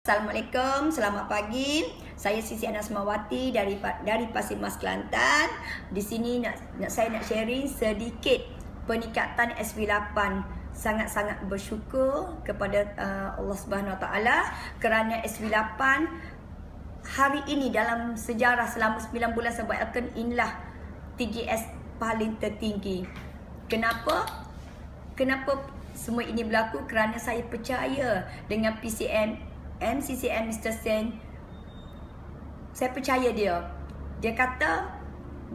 Assalamualaikum, selamat pagi. Saya Siti Anasmawati dari Pasir Mas Kelantan. Di sini saya nak sharing sedikit peningkatan SW8. Sangat-sangat bersyukur kepada Allah Subhanahu Wa Taala kerana SW8 hari ini dalam sejarah selama 9 bulan saya buat account, inilah TGS paling tertinggi. Kenapa semua ini berlaku? Kerana saya percaya dengan MCCM Mr. Sen. Saya percaya dia. Dia kata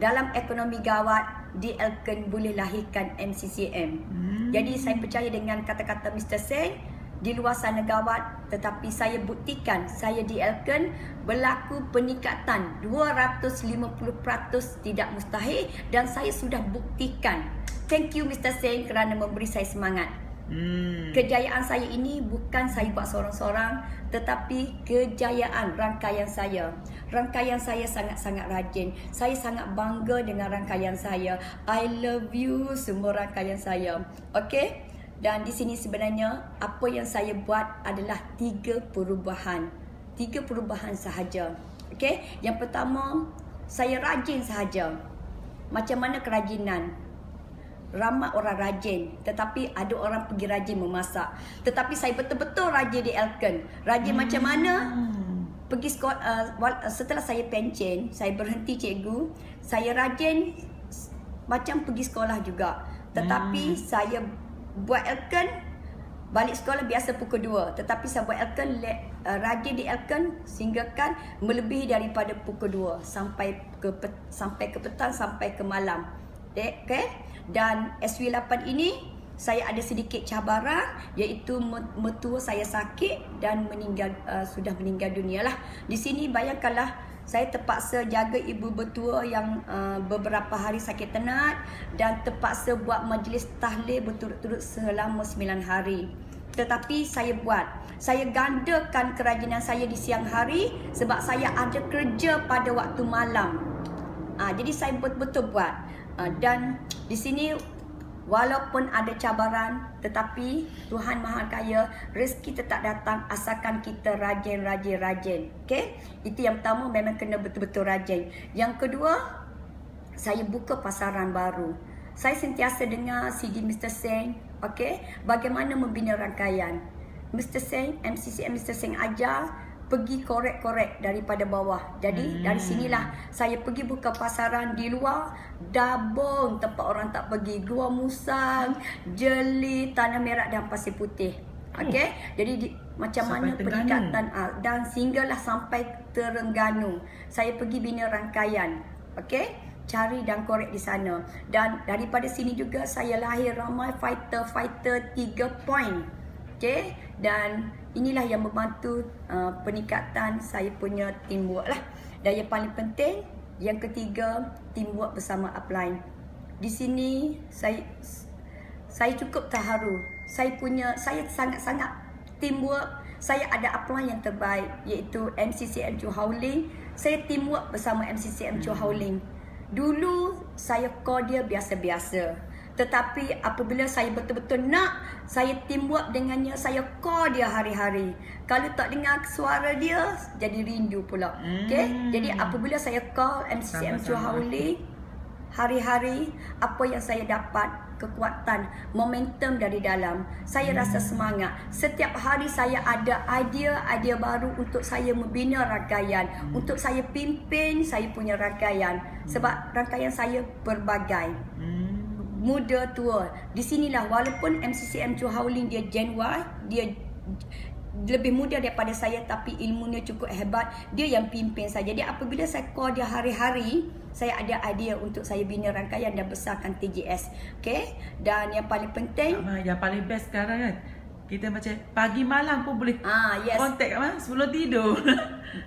dalam ekonomi gawat DLken boleh lahirkan MCCM. Jadi saya percaya dengan kata-kata Mr. Sen. Di luar sana gawat, tetapi saya buktikan saya DLken berlaku peningkatan 250%, tidak mustahil, dan saya sudah buktikan. Thank you Mr. Sen kerana memberi saya semangat. Kejayaan saya ini bukan saya buat seorang-seorang, tetapi kejayaan rangkaian saya. Rangkaian saya sangat-sangat rajin. Saya sangat bangga dengan rangkaian saya. I love you semua rangkaian saya. Okey? Dan di sini sebenarnya apa yang saya buat adalah 3 perubahan. 3 perubahan sahaja. Okey? Yang pertama, saya rajin sahaja. Macam mana kerajinan? Ramai orang rajin, tetapi ada orang pergi rajin memasak. Tetapi saya betul-betul rajin di Elken. Rajin macam mana? Pergi sekolah, setelah saya pencen, saya berhenti cikgu, saya rajin macam pergi sekolah juga. Tetapi saya buat Elken, balik sekolah biasa pukul 2. Tetapi saya buat Elken, rajin di Elken sehinggakan melebihi daripada pukul 2 sampai ke petang, sampai ke malam. Okay? Dan SW8 ini saya ada sedikit cabaran, iaitu mertua saya sakit dan sudah meninggal dunia lah. Di sini bayangkanlah saya terpaksa jaga ibu bertua yang beberapa hari sakit tenat dan terpaksa buat majlis tahlil berturut-turut selama 9 hari. Tetapi saya gandakan kerajinan saya di siang hari sebab saya ada kerja pada waktu malam. Jadi saya betul-betul buat. Dan di sini walaupun ada cabaran, tetapi Tuhan Maha Kaya, rezeki tetap datang asalkan kita rajin. Okey? Itu yang pertama, memang kena betul-betul rajin. Yang kedua, saya buka pasaran baru. Saya sentiasa dengar CD Mr. Sen, okey? Bagaimana membina rangkaian. Mr. Sen, MCCM Mr. Sen ajar pergi korek-korek daripada bawah. Jadi dari sinilah saya pergi buka pasaran di luar, Dabung tempat orang tak pergi, Gua Musang, Jeli, Tanah Merah dan Pasir Putih. Okey, jadi macam mana peningkatan dan sehinggalah sampai Terengganu. Saya pergi bina rangkaian. Okey, cari dan korek di sana. Dan daripada sini juga saya lahir ramai fighter 3 point. Okey, dan inilah yang membantu peningkatan saya punya teamwork lah. Dan yang paling penting, yang ketiga, teamwork bersama upline. Di sini saya cukup terharu. Saya sangat-sangat teamwork. Saya ada upline yang terbaik, iaitu MCCM Chu Hauling. Saya teamwork bersama MCCM Chu Hauling. Dulu saya call dia biasa-biasa. Tetapi apabila saya betul-betul nak, saya teamwork dengannya, saya call dia hari-hari. Kalau tak dengar suara dia, jadi rindu pula. Okay? Jadi apabila saya call MCCM Chu Hauling hari-hari, apa yang saya dapat? Kekuatan, momentum dari dalam. Saya rasa semangat. Setiap hari saya ada idea baru untuk saya membina rangkaian, untuk saya pimpin saya punya rangkaian. Sebab rangkaian saya berbagai. Muda, tua. Di sinilah walaupun MCCM Chu Hauling dia Gen Y, dia lebih muda daripada saya, tapi ilmunya cukup hebat. Dia yang pimpin saya. Jadi apabila saya call dia hari-hari, saya ada idea untuk saya bina rangkaian dan besarkan TGS. Okey? Dan yang paling penting, yang paling best sekarang kan, kita macam pagi malam pun boleh kontak kan sebelum tidur.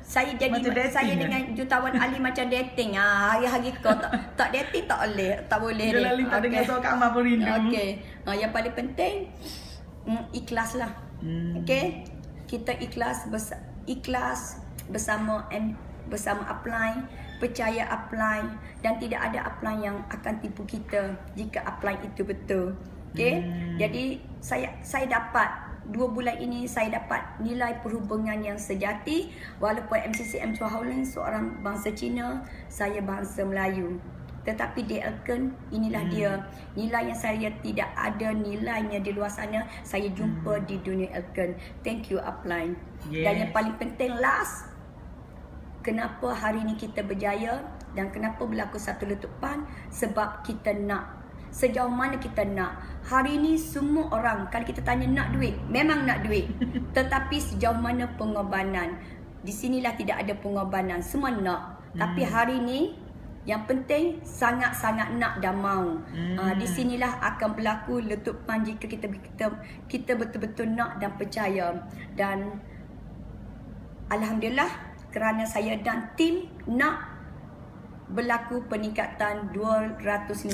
Saya dengan jutawan Ali macam dating. Hari-hari kau tak dating tak boleh. Dia tak dengar suara kamar pun rindu. Okey. Yang paling penting ikhlas lah. Okey. Kita ikhlas bersama upline, percaya upline, dan tidak ada upline yang akan tipu kita jika upline itu betul. Okey. Jadi saya dapat 2 bulan ini saya dapat nilai perhubungan yang sejati. Walaupun MCCM Chua Hao Leng seorang bangsa Cina, saya bangsa Melayu. Tetapi di Elken, inilah dia nilai yang saya tidak ada nilainya di luar sana, saya jumpa di dunia Elken. Thank you upline. Dan yang paling penting last, kenapa hari ini kita berjaya dan kenapa berlaku satu letupan? Sebab kita nak. Sejauh mana kita nak. Hari ini semua orang, kalau kita tanya nak duit, memang nak duit. Tetapi sejauh mana pengorbanan? Di sinilah tidak ada pengorbanan, semua nak. Tapi hari ini yang penting sangat-sangat nak dan mau. Di sinilah akan berlaku letupan jika kita betul-betul nak dan percaya. Dan alhamdulillah kerana saya dan tim nak, berlaku peningkatan 250%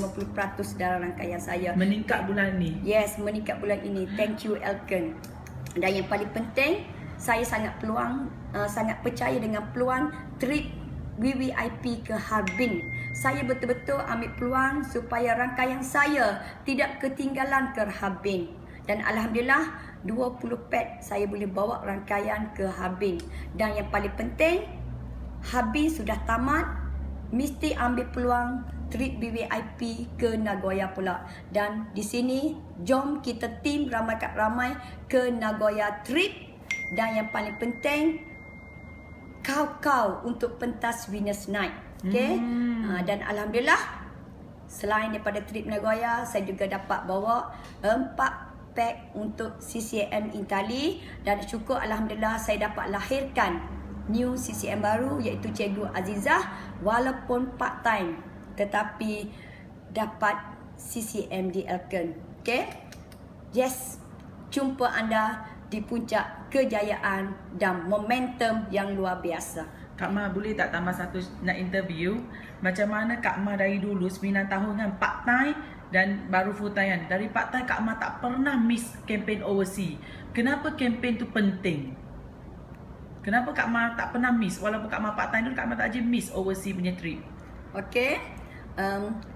dalam rangkaian saya. Meningkat bulan ini? Yes, meningkat bulan ini. Thank you Elken. Dan yang paling penting, saya sangat percaya dengan peluang trip VVIP ke Harbin. Saya betul-betul ambil peluang supaya rangkaian saya tidak ketinggalan ke Harbin. Dan alhamdulillah 20 pet saya boleh bawa rangkaian ke Harbin. Dan yang paling penting, Harbin sudah tamat, mesti ambil peluang trip VVIP ke Nagoya pula. Dan di sini jom kita tim ramai ke Nagoya trip. Dan yang paling penting, kau untuk pentas Venus Night. Okay? Dan alhamdulillah selain daripada trip Nagoya, saya juga dapat bawa 4 pack untuk CCM Intali. Dan syukur alhamdulillah saya dapat lahirkan new CCM baru, iaitu Cikgu Azizah. Walaupun part time, tetapi dapat CCM di Elken. Okay? Yes, jumpa anda di puncak kejayaan dan momentum yang luar biasa. Kak Ma, boleh tak tambah satu nak interview? Macam mana Kak Ma dari dulu 9 tahun kan part time dan baru full time kan? Dari part time Kak Ma tak pernah miss campaign overseas. Kenapa campaign tu penting? Kenapa Kak Ma tak pernah miss? Walaupun Kak Ma part time dulu, Kak Ma tak je miss overseas punya trip. Okay.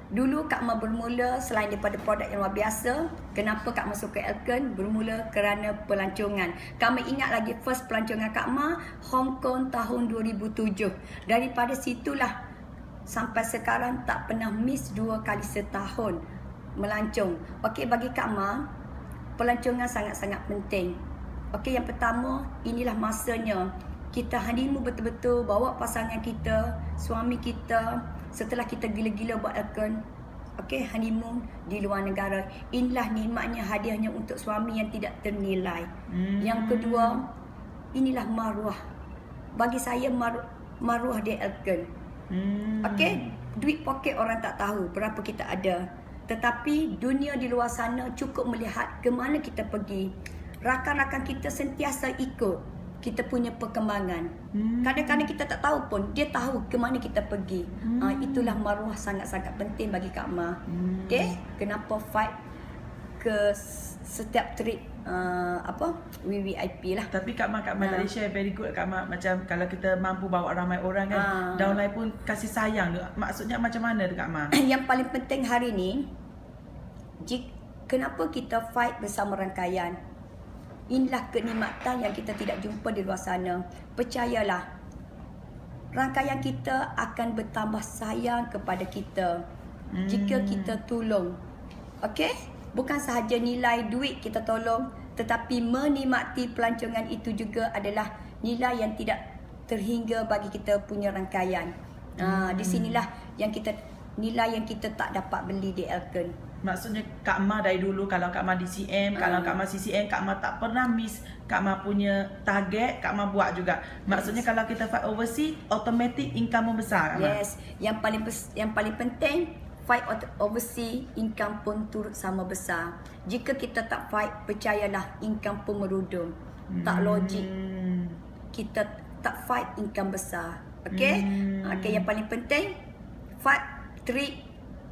Dulu Kak Ma bermula selain daripada produk yang luar biasa. Kenapa Kak Ma suka Elken? Bermula kerana pelancongan. Kami ingat lagi first pelancongan Kak Ma Hong Kong tahun 2007. Daripada situlah sampai sekarang tak pernah miss 2 kali setahun melancong. Okey, bagi Kak Ma pelancongan sangat-sangat penting. Okey, yang pertama, inilah masanya kita honeymoon betul-betul, bawa pasangan kita, suami kita. Setelah kita gila-gila buat Elken, okey, honeymoon di luar negara. Inilah nikmatnya, hadiahnya untuk suami yang tidak ternilai. Yang kedua, inilah maruah. Bagi saya maruah di Elken. Okey, duit poket orang tak tahu berapa kita ada. Tetapi dunia di luar sana cukup melihat ke mana kita pergi. Rakan-rakan kita sentiasa ikut kita punya perkembangan. Kadang-kadang kita tak tahu pun dia tahu ke mana kita pergi. Itulah maruah sangat-sangat penting bagi Kak Ma. Okay? Kenapa fight ke setiap trip VVIP lah. Tapi Kak Ma tadi share very good Kak Ma. Macam kalau kita mampu bawa ramai orang kan, downline pun kasih sayang. Maksudnya macam mana tu Kak Ma? Yang paling penting hari ni, kenapa kita fight bersama rangkaian? Inilah kenikmatan yang kita tidak jumpa di luar sana. Percayalah, rangkaian kita akan bertambah sayang kepada kita jika kita tolong. Okey? Bukan sahaja nilai duit kita tolong, tetapi menikmati pelancongan itu juga adalah nilai yang tidak terhingga bagi kita punya rangkaian. Di sinilah yang nilai yang kita tak dapat beli di Elken. Maksudnya Kak Ma dari dulu, kalau Kak Ma DCM, kalau Kak Ma CCM, Kak Ma tak pernah miss Kak Ma punya target, Kak Ma buat juga. Maksudnya kalau kita fight overseas, automatic income pun besar Kak Ma. Yes, yang paling penting, fight overseas, income pun turut sama besar. Jika kita tak fight, percayalah income pun merudum. Tak logik. Kita tak fight, income besar. Okay? Okay, yang paling penting, fight, treat,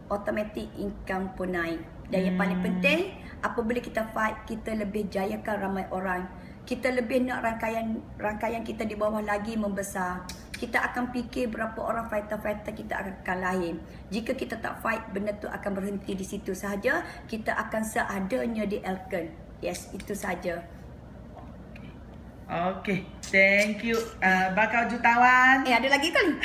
automatic income pun naik. Dan yang paling penting, apabila kita fight, kita lebih jayakan ramai orang. Kita lebih nak rangkaian kita di bawah lagi membesar. Kita akan fikir berapa orang fighter-fighter kita akan kalahin. Jika kita tak fight, benda tu akan berhenti di situ sahaja. Kita akan seadanya di Elken. Yes, itu saja. Okay, thank you bakal jutawan. Ada lagi kali?